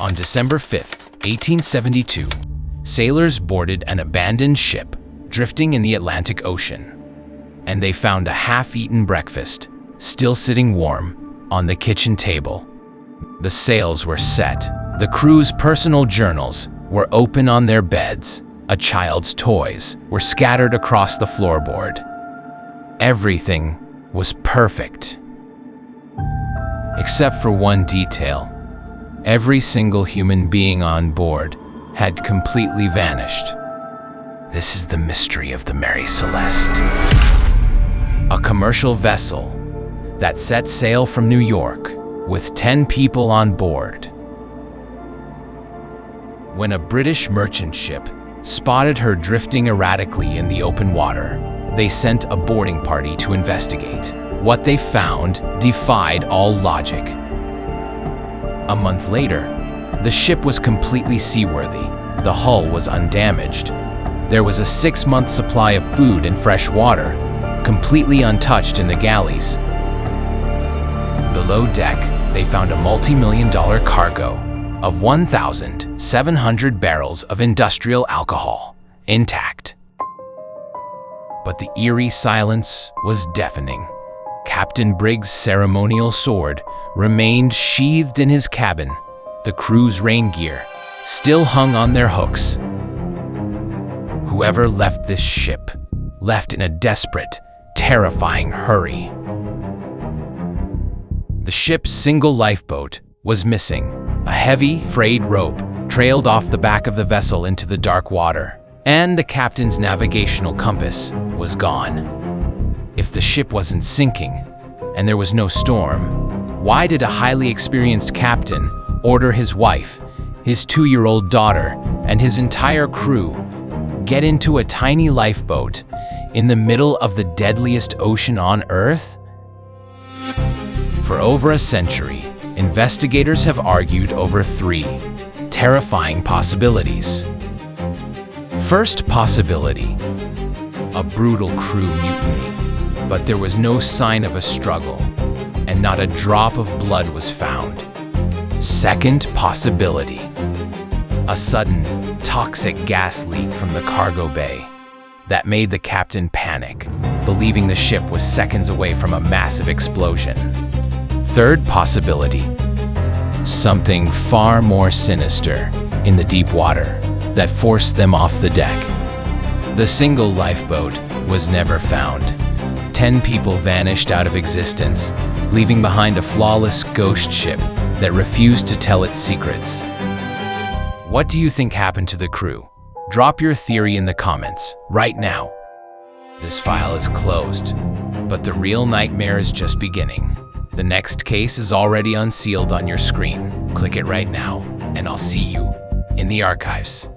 On December 5th, 1872, sailors boarded an abandoned ship drifting in the Atlantic Ocean, and they found a half-eaten breakfast still sitting warm on the kitchen table. The sails were set. The crew's personal journals were open on their beds. A child's toys were scattered across the floorboard. Everything was perfect, except for one detail. Every single human being on board had completely vanished. This is the mystery of the Mary Celeste, a commercial vessel that set sail from New York with 10 people on board. When a British merchant ship spotted her drifting erratically in the open water, they sent a boarding party to investigate. What they found defied all logic. A month later, the ship was completely seaworthy. The hull was undamaged. There was a 6-month supply of food and fresh water, completely untouched in the galleys. Below deck, they found a multi-million-dollar cargo of 1,700 barrels of industrial alcohol, intact. But the eerie silence was deafening. Captain Briggs' ceremonial sword remained sheathed in his cabin. The crew's rain gear still hung on their hooks. Whoever left this ship left in a desperate, terrifying hurry. The ship's single lifeboat was missing. A heavy, frayed rope trailed off the back of the vessel into the dark water, and the captain's navigational compass was gone. If the ship wasn't sinking, and there was no storm, why did a highly experienced captain order his wife, his 2-year-old daughter, and his entire crew get into a tiny lifeboat in the middle of the deadliest ocean on Earth? For over a century, investigators have argued over 3 terrifying possibilities. First possibility: a brutal crew mutiny, but there was no sign of a struggle, and not a drop of blood was found. Second possibility: a sudden, toxic gas leak from the cargo bay that made the captain panic, believing the ship was seconds away from a massive explosion. Third possibility: something far more sinister in the deep water that forced them off the deck. The single lifeboat was never found. 10 people vanished out of existence, leaving behind a flawless ghost ship that refused to tell its secrets. What do you think happened to the crew? Drop your theory in the comments right now. This file is closed, but the real nightmare is just beginning. The next case is already unsealed on your screen. Click it right now, and I'll see you in the archives.